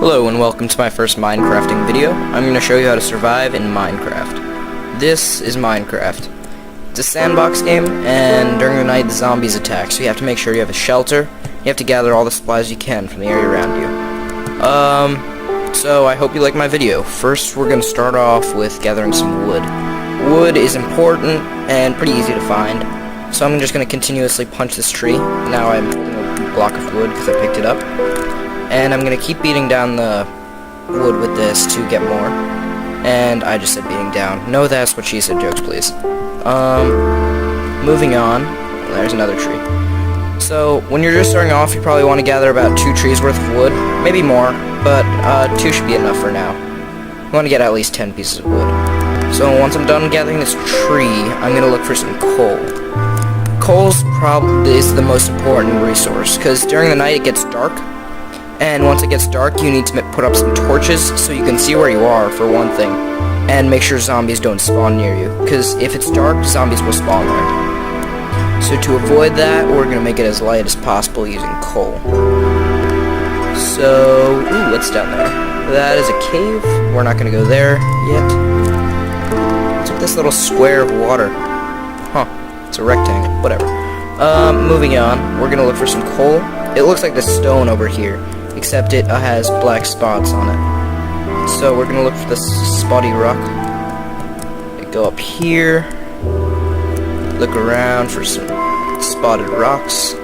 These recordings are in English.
Hello and welcome to my first Minecrafting video. I'm going to show you how to survive in Minecraft. This is Minecraft. It's a sandbox game, and during the night the zombies attack, so you have to make sure you have a shelter. You have to gather all the supplies you can from the area around you. So I hope you like my video. First we're going to start off with gathering some wood. Wood is important and pretty easy to find, so I'm just going to continuously punch this tree. Now I'm holding a block of wood because I picked it up. And I'm going to keep beating down the wood with this to get more. And I just said beating down. No that's what she said jokes, please. Moving on. There's another tree. So, when you're just starting off, you probably want to gather about 2 trees worth of wood. Maybe more, but 2 should be enough for now. You want to get at least 10 pieces of wood. So, once I'm done gathering this tree, I'm going to look for some coal. Coal's probably is the most important resource, because during the night it gets dark. And once it gets dark, you need to put up some torches so you can see where you are, for one thing. And make sure zombies don't spawn near you, because if it's dark, zombies will spawn there. So to avoid that, we're going to make it as light as possible using coal. So, ooh, what's down there? That is a cave. We're not going to go there yet. What's with this little square of water? Huh, it's a rectangle, whatever. Moving on, we're going to look for some coal. It looks like the stone over here, except it has black spots on it. So we're gonna look for this spotty rock. Go up here, look around for some spotted rocks.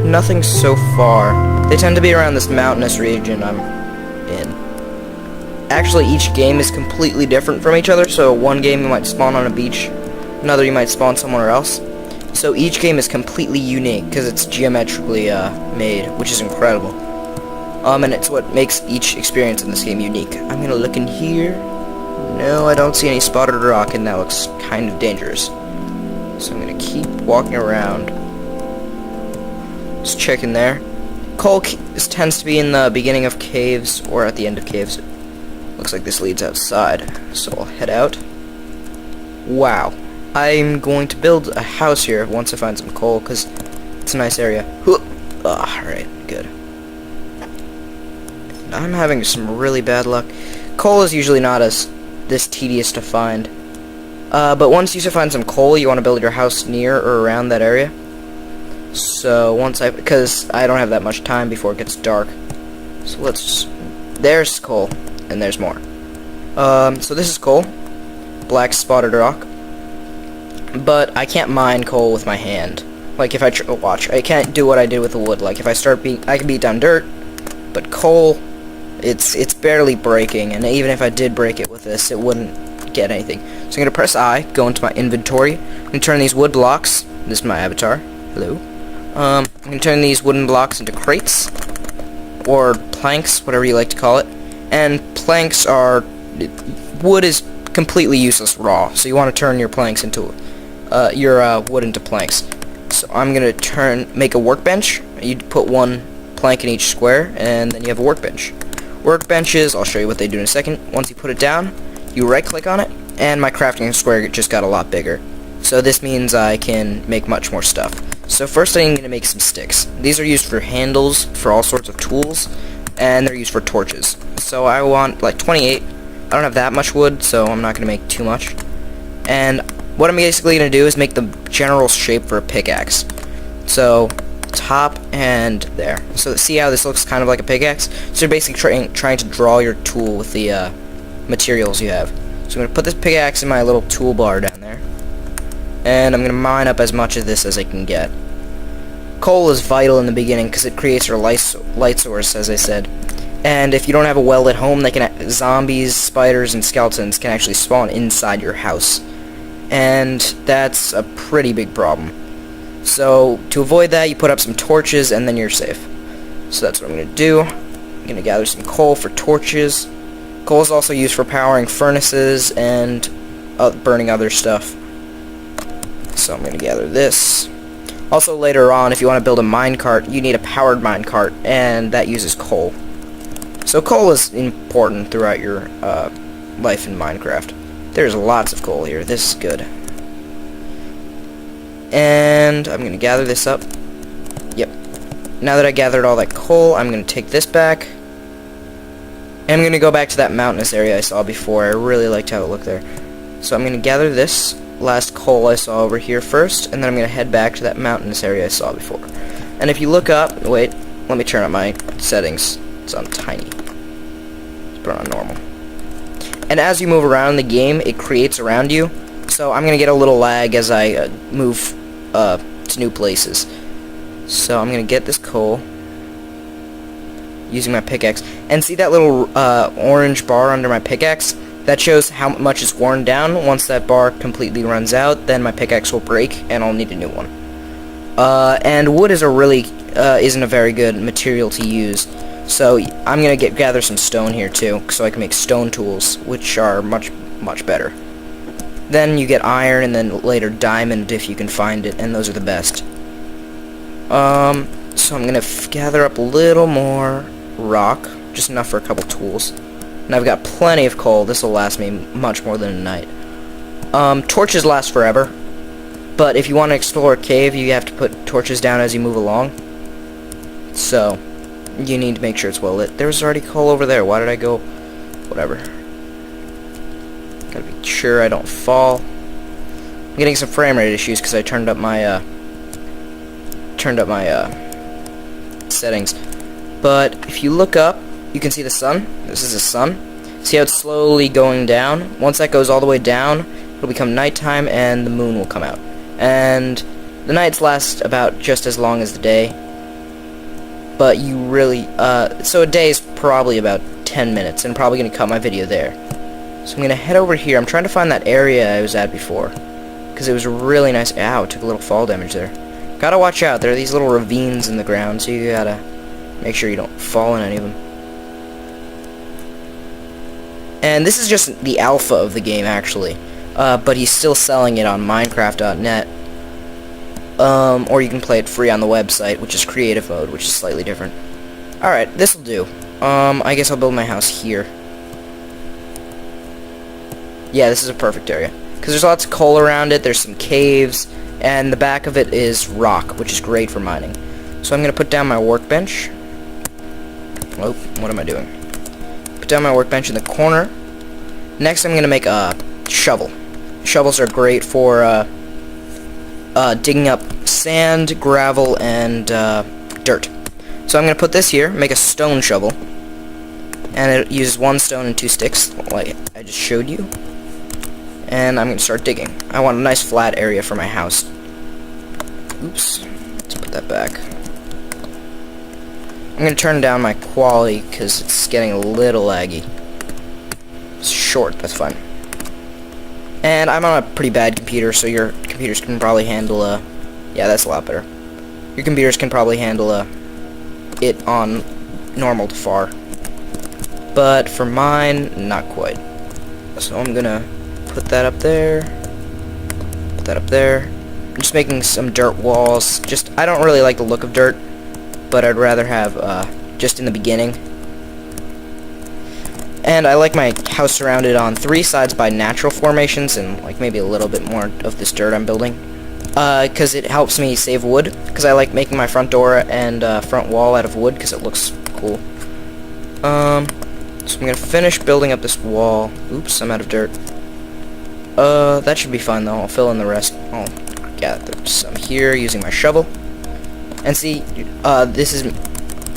Nothing so far. They tend to be around this mountainous region I'm in. Actually, each game is completely different from each other, so one game you might spawn on a beach, another you might spawn somewhere else. So each game is completely unique, because it's geometrically made, which is incredible. And it's what makes each experience in this game unique. I'm gonna look in here. No, I don't see any spotted rock, and that looks kind of dangerous. So I'm gonna keep walking around. Just checking there. Coal tends to be in the beginning of caves, or at the end of caves. Looks like this leads outside, so I'll head out. Wow. I'm going to build a house here once I find some coal, because it's a nice area. Alright, good. I'm having some really bad luck. Coal is usually not this tedious to find. But once you find some coal, you want to build your house near or around that area. So because I don't have that much time before it gets dark. So there's coal, and there's more. So this is coal. Black spotted rock. But I can't mine coal with my hand. Like if I watch, I can't do what I did with the wood. Like if I can beat down dirt, but coal, it's barely breaking, and even if I did break it with this, it wouldn't get anything. So I'm gonna press I, go into my inventory, and turn these wood blocks. This is my avatar. Hello. I'm gonna turn these wooden blocks into crates or planks, whatever you like to call it. And planks are wood is completely useless raw, so you want to turn your planks into your wood into planks. So I'm gonna make a workbench. You put 1 plank in each square, and then you have a workbench. Workbenches, I'll show you what they do in a second. Once you put it down, you right click on it, and my crafting square just got a lot bigger. So this means I can make much more stuff. So first I'm gonna make some sticks. These are used for handles for all sorts of tools, and they're used for torches. So I want like 28. I don't have that much wood, so I'm not gonna make too much. And what I'm basically gonna do is make the general shape for a pickaxe. So top and there. So see how this looks kind of like a pickaxe? So you're basically trying to draw your tool with the materials you have. So I'm going to put this pickaxe in my little toolbar down there. And I'm going to mine up as much of this as I can get. Coal is vital in the beginning because it creates your light source, as I said. And if you don't have a well at home, zombies, spiders, and skeletons can actually spawn inside your house. And that's a pretty big problem. So, to avoid that, you put up some torches, and then you're safe. So that's what I'm going to do. I'm going to gather some coal for torches. Coal is also used for powering furnaces and burning other stuff. So I'm going to gather this. Also, later on, if you want to build a minecart, you need a powered minecart, and that uses coal. So coal is important throughout your life in Minecraft. There's lots of coal here. This is good. And I'm going to gather this up. Yep. Now that I gathered all that coal, I'm going to take this back. And I'm going to go back to that mountainous area I saw before. I really liked how it looked there. So I'm going to gather this last coal I saw over here first, and then I'm going to head back to that mountainous area I saw before. And if you look up, wait, let me turn up my settings. It's on tiny. Let's put it on normal. And as you move around the game, it creates around you. So I'm going to get a little lag as I move to new places. So I'm going to get this coal using my pickaxe. And see that little orange bar under my pickaxe? That shows how much is worn down. Once that bar completely runs out, then my pickaxe will break and I'll need a new one. And wood is isn't a very good material to use. So I'm going to gather some stone here too, so I can make stone tools, which are much better. Then you get iron, and then later diamond if you can find it, and those are the best. So I'm going to gather up a little more rock, just enough for a couple tools. And I've got plenty of coal. This will last me much more than a night. Torches last forever, but if you want to explore a cave, you have to put torches down as you move along. So you need to make sure it's well lit. There was already coal over there. Why did I go? Whatever. Gotta be sure I don't fall. I'm getting some frame rate issues because I turned up my settings. But if you look up, you can see the sun. This is the sun. See how it's slowly going down? Once that goes all the way down, it'll become nighttime and the moon will come out. And the nights last about just as long as the day. But you really, so a day is probably about 10 minutes, and I'm probably going to cut my video there. So I'm going to head over here. I'm trying to find that area I was at before, because it was really nice. Ow, took a little fall damage there. Gotta watch out. There are these little ravines in the ground, so you gotta make sure you don't fall in any of them. And this is just the alpha of the game, actually. But he's still selling it on Minecraft.net. Or you can play it free on the website, which is creative mode, which is slightly different. Alright, this'll do. I guess I'll build my house here. Yeah, this is a perfect area. Because there's lots of coal around it, there's some caves, and the back of it is rock, which is great for mining. So I'm going to put down my workbench. Oh, what am I doing? Put down my workbench in the corner. Next I'm going to make a shovel. Shovels are great for digging up sand, gravel, and dirt. So I'm going to put this here, make a stone shovel, and it uses 1 stone and 2 sticks, like I just showed you. And I'm going to start digging. I want a nice flat area for my house. Oops, let's put that back. I'm going to turn down my quality because it's getting a little laggy. It's short, that's fine. And I'm on a pretty bad computer, so your computers can probably handle yeah, that's a lot better. Your computers can probably handle it on normal to far. But for mine, not quite. So I'm gonna put that up there. Put that up there. I'm just making some dirt walls. I don't really like the look of dirt, but I'd rather have just in the beginning. And I like my house surrounded on 3 sides by natural formations and like maybe a little bit more of this dirt I'm building. Because it helps me save wood. Because I like making my front door and front wall out of wood because it looks cool. So I'm going to finish building up this wall. Oops, I'm out of dirt. That should be fine though. I'll fill in the rest. I'll gather some here using my shovel. And see, this is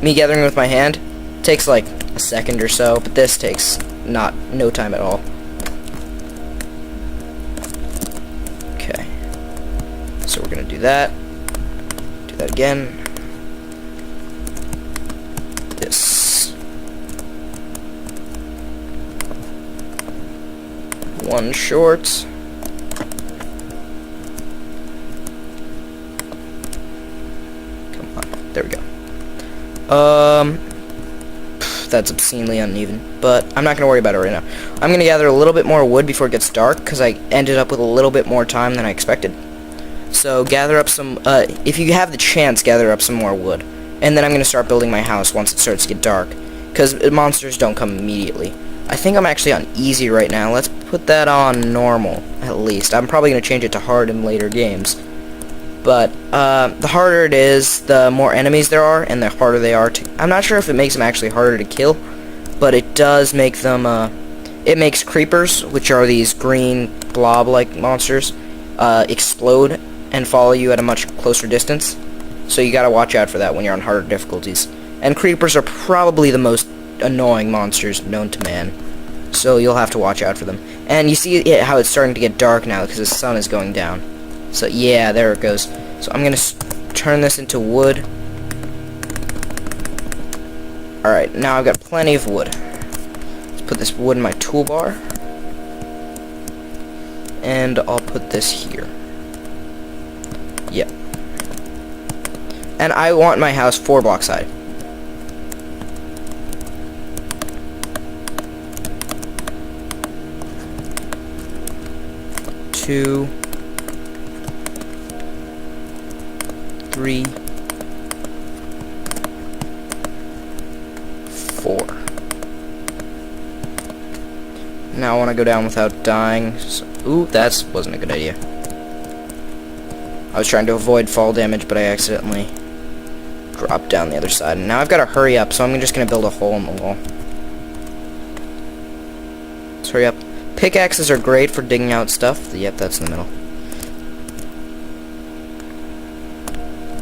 me gathering with my hand. It takes like a second or so, but this takes no time at all. Okay. So we're gonna do that. Do that again. This. 1 short. Come on. There we go. That's obscenely uneven, but I'm not going to worry about it right now. I'm going to gather a little bit more wood before it gets dark, because I ended up with a little bit more time than I expected. So gather up some, if you have the chance, gather up some more wood. And then I'm going to start building my house once it starts to get dark, because monsters don't come immediately. I think I'm actually on easy right now. Let's put that on normal, at least. I'm probably going to change it to hard in later games. But the harder it is, the more enemies there are, and the harder they are to... I'm not sure if it makes them actually harder to kill, but it does make them, it makes creepers, which are these green blob-like monsters, explode and follow you at a much closer distance. So you gotta watch out for that when you're on harder difficulties. And creepers are probably the most annoying monsters known to man. So you'll have to watch out for them. And you see how it's starting to get dark now because the sun is going down. So yeah, there it goes. So I'm gonna turn this into wood. Alright, now I've got plenty of wood. Let's put this wood in my toolbar. And I'll put this here. Yep. And I want my house 4 blocks high. Two, 3, 4. Now I want to go down without dying. So, ooh, that wasn't a good idea. I was trying to avoid fall damage, but I accidentally dropped down the other side. And now I've got to hurry up, so I'm just going to build a hole in the wall. Let's hurry up. Pickaxes are great for digging out stuff. Yep, that's in the middle.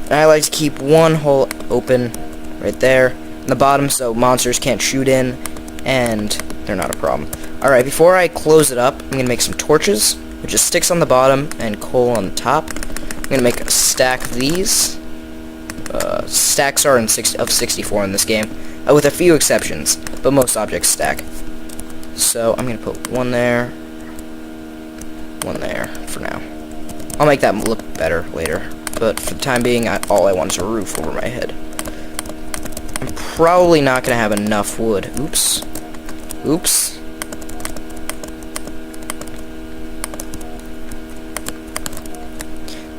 And I like to keep one hole open right there in the bottom so monsters can't shoot in, and they're not a problem. Alright, before I close it up, I'm going to make some torches, which is sticks on the bottom and coal on the top. I'm going to make a stack of these. Stacks are of 64 in this game, with a few exceptions, but most objects stack. So I'm going to put one there for now. I'll make that look better later, but for the time being, all I want is a roof over my head. I'm probably not going to have enough wood. Oops. Oops.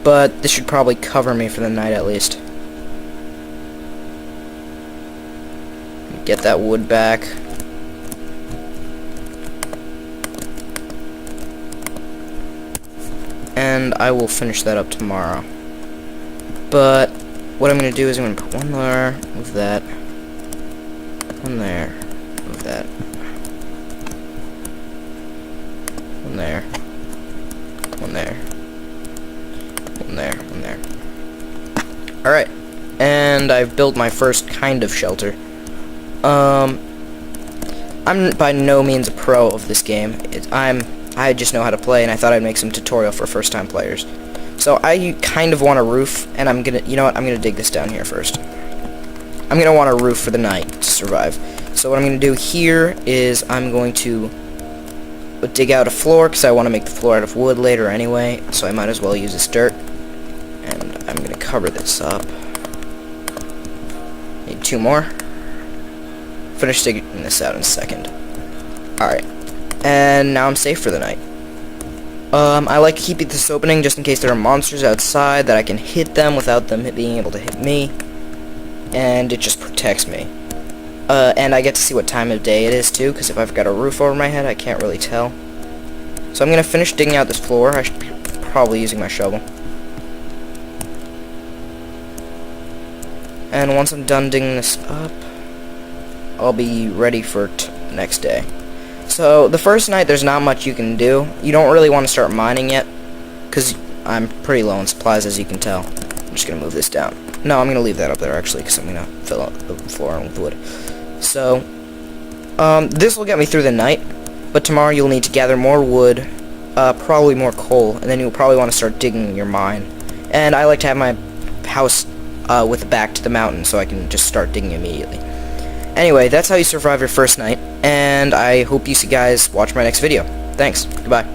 But this should probably cover me for the night at least. Get that wood back. And I will finish that up tomorrow. But what I'm going to do is I'm going to put one there, move that, one there, move that, one there, one there, one there, one there. Alright, and I've built my first kind of shelter. I'm by no means a pro of this game. I just know how to play, and I thought I'd make some tutorial for first-time players. So I kind of want a roof, and I'm gonna, you know what, I'm gonna dig this down here first. I'm gonna want a roof for the night to survive. So what I'm gonna do here is I'm going to dig out a floor, because I want to make the floor out of wood later anyway, so I might as well use this dirt. And I'm gonna cover this up. Need 2 more. Finish digging this out in a second. Alright. And now I'm safe for the night. I like keeping this opening just in case there are monsters outside that I can hit them without them being able to hit me. And it just protects me. And I get to see what time of day it is too, because if I've got a roof over my head, I can't really tell. So I'm going to finish digging out this floor. I should be probably using my shovel. And once I'm done digging this up, I'll be ready for the next day. So the first night there's not much you can do. You don't really want to start mining yet, because I'm pretty low on supplies, as you can tell. I'm just going to move this down. No, I'm going to leave that up there actually, because I'm going to fill up the floor with wood. So this will get me through the night, but tomorrow you'll need to gather more wood, probably more coal, and then you'll probably want to start digging your mine. And I like to have my house with a back to the mountain, so I can just start digging immediately. Anyway, that's how you survive your first night, and I hope you guys watch my next video. Thanks. Goodbye.